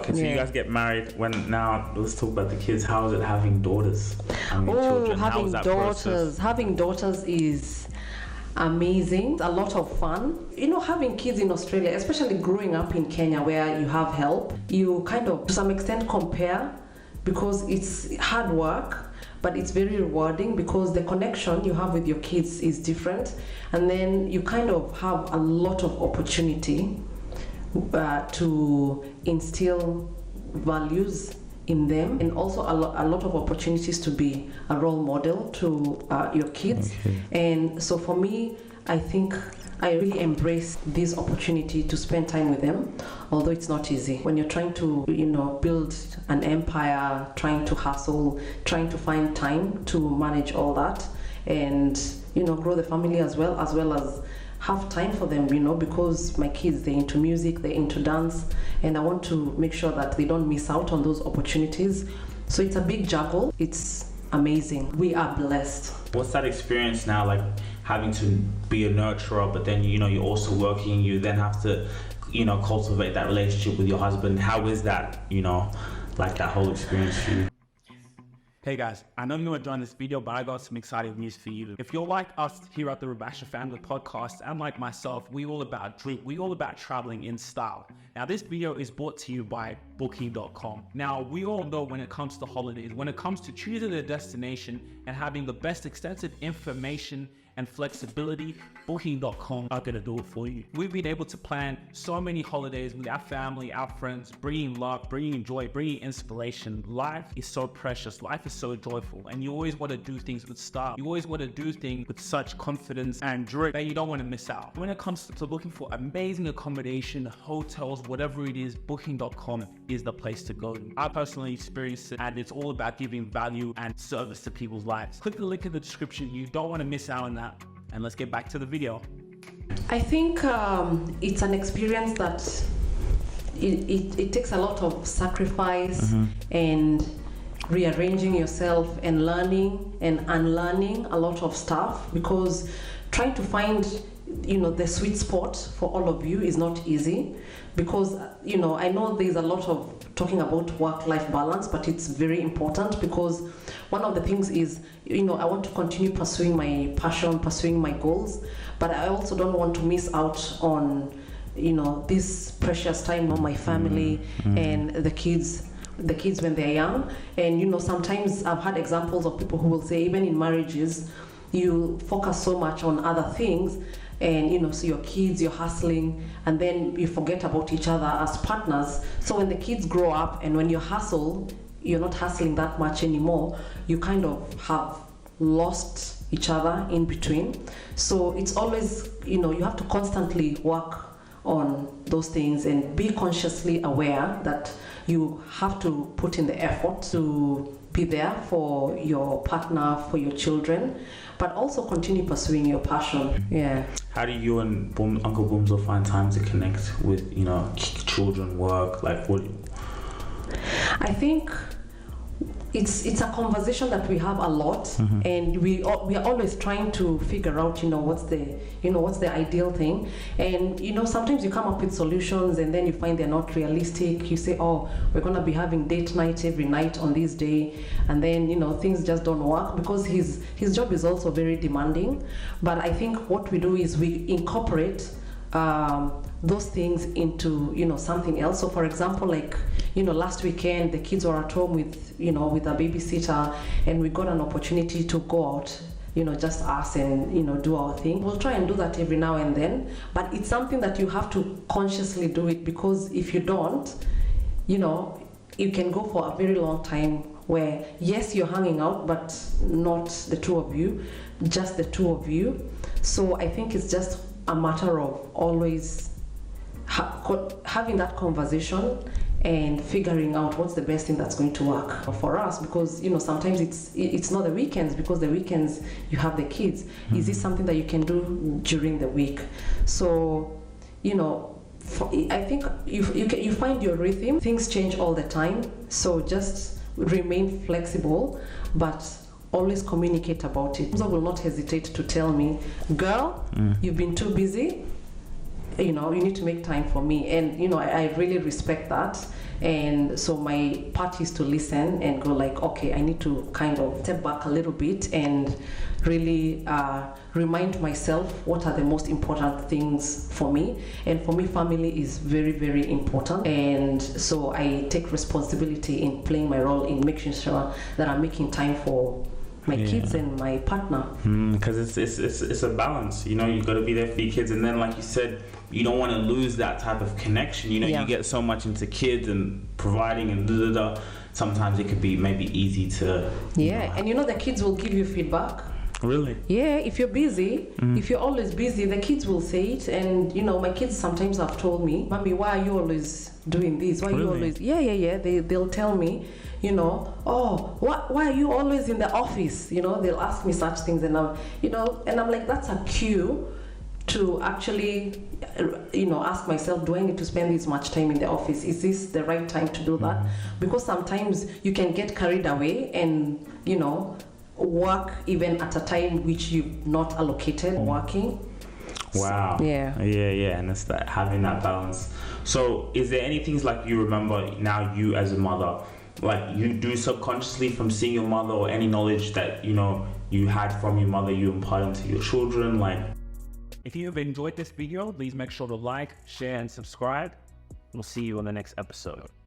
Okay, so you guys get married when now, let's talk about the kids. How is it having daughters? Children. How Having was that daughters. process? Having daughters is amazing, a lot of fun. Having kids in Australia, especially growing up in Kenya where you have help, you kind of to some extent compare, because it's hard work, but it's very rewarding because the connection you have with your kids is different, and then you kind of have a lot of opportunity to instill values in them, and also a lot of opportunities to be a role model to your kids. Okay. And so for me, I think I really embrace this opportunity to spend time with them, although it's not easy. When you're trying to, build an empire, trying to hustle, trying to find time to manage all that, and, grow the family as well as have time for them, because my kids, they're into music, they're into dance, and I want to make sure that they don't miss out on those opportunities. So it's a big juggle. It's amazing. We are blessed. What's that experience now, like having to be a nurturer, but then you're also working, you then have to cultivate that relationship with your husband? How is that, like that whole experience for you? Hey guys, I know you're enjoying this video, but I got some exciting news for you. If you're like us here at the Rubasha Family Podcast, and like myself, we all about traveling in style. Now this video is brought to you by Booking.com. Now we all know when it comes to holidays, when it comes to choosing a destination and having the best extensive information and flexibility, Booking.com are gonna do it for you. We've been able to plan so many holidays with our family, our friends, bringing love, bringing joy, bringing inspiration. Life is so precious, life is so joyful, and you always wanna do things with style. You always wanna do things with such confidence and joy that you don't wanna miss out. When it comes to looking for amazing accommodation, hotels, whatever it is, Booking.com is the place to go. I personally experienced it, and it's all about giving value and service to people's lives. Click the link in the description. You don't wanna miss out on that. And let's get back to the video. I think it's an experience that it takes a lot of sacrifice and rearranging yourself and learning and unlearning a lot of stuff, because trying to find the sweet spot for all of you is not easy, because I know there's a lot of talking about work-life balance, but it's very important, because one of the things is I want to continue pursuing my passion, pursuing my goals, but I also don't want to miss out on this precious time on my family and the kids when they're young. And sometimes I've had examples of people who will say, even in marriages, you focus so much on other things, and so your kids, you're hustling, and then you forget about each other as partners. So when the kids grow up and when you hustle, you're not hustling that much anymore, you kind of have lost each other in between. So it's always, you have to constantly work on those things and be consciously aware that you have to put in the effort to be there for your partner, for your children, but also continue pursuing your passion. Yeah. How do you and Uncle Boomsel find time to connect with, children, work? Like what? I think it's a conversation that we have a lot, and we are always trying to figure out what's the ideal thing. And sometimes you come up with solutions and then you find they're not realistic. You say, oh, we're gonna be having date night every night on this day, and then things just don't work, because his job is also very demanding. But I think what we do is we incorporate those things into something else. So for example, like last weekend the kids were at home with with a babysitter, and we got an opportunity to go out, just us, and do our thing. We'll try and do that every now and then, but it's something that you have to consciously do it, because if you don't, you can go for a very long time where yes, you're hanging out, but not the two of you, just the two of you. So I think it's just a matter of always having that conversation and figuring out what's the best thing that's going to work for us, because sometimes it's not the weekends, because the weekends you have the kids. Is this something that you can do during the week? So I think you find your rhythm. Things change all the time, so just remain flexible, but always communicate about it. I will not hesitate to tell me, girl, you've been too busy, you need to make time for me. And I really respect that, And so my part is to listen and go like, okay, I need to kind of step back a little bit and really remind myself what are the most important things for me. And for me, family is very, very important. And so I take responsibility in playing my role in making sure that I'm making time for my kids and my partner. Because it's a balance, you know. You got to be there for your kids, and then like you said, you don't want to lose that type of connection. You know, you get so much into kids and providing and sometimes it could be maybe easy to and you know the kids will give you feedback. Really? Yeah, if you're busy, if you're always busy, the kids will say it. And you know, my kids sometimes have told me, "Mommy, why are you always doing this? Why are you always?" They'll tell me, you know, "Oh, why are you always in the office?" You know, they'll ask me such things, and I'm like, that's a cue to actually, you know, ask myself, do I need to spend this much time in the office? Is this the right time to do that? Because sometimes you can get carried away and, you know, work even at a time which you've not allocated working. Wow. Yeah, and it's that having that balance. So is there any things like you remember now, you as a mother, like you do subconsciously from seeing your mother, or any knowledge that, you know, you had from your mother you impart into your children? Like, if you have enjoyed this video, please make sure to like, share, and subscribe. We'll see you on the next episode.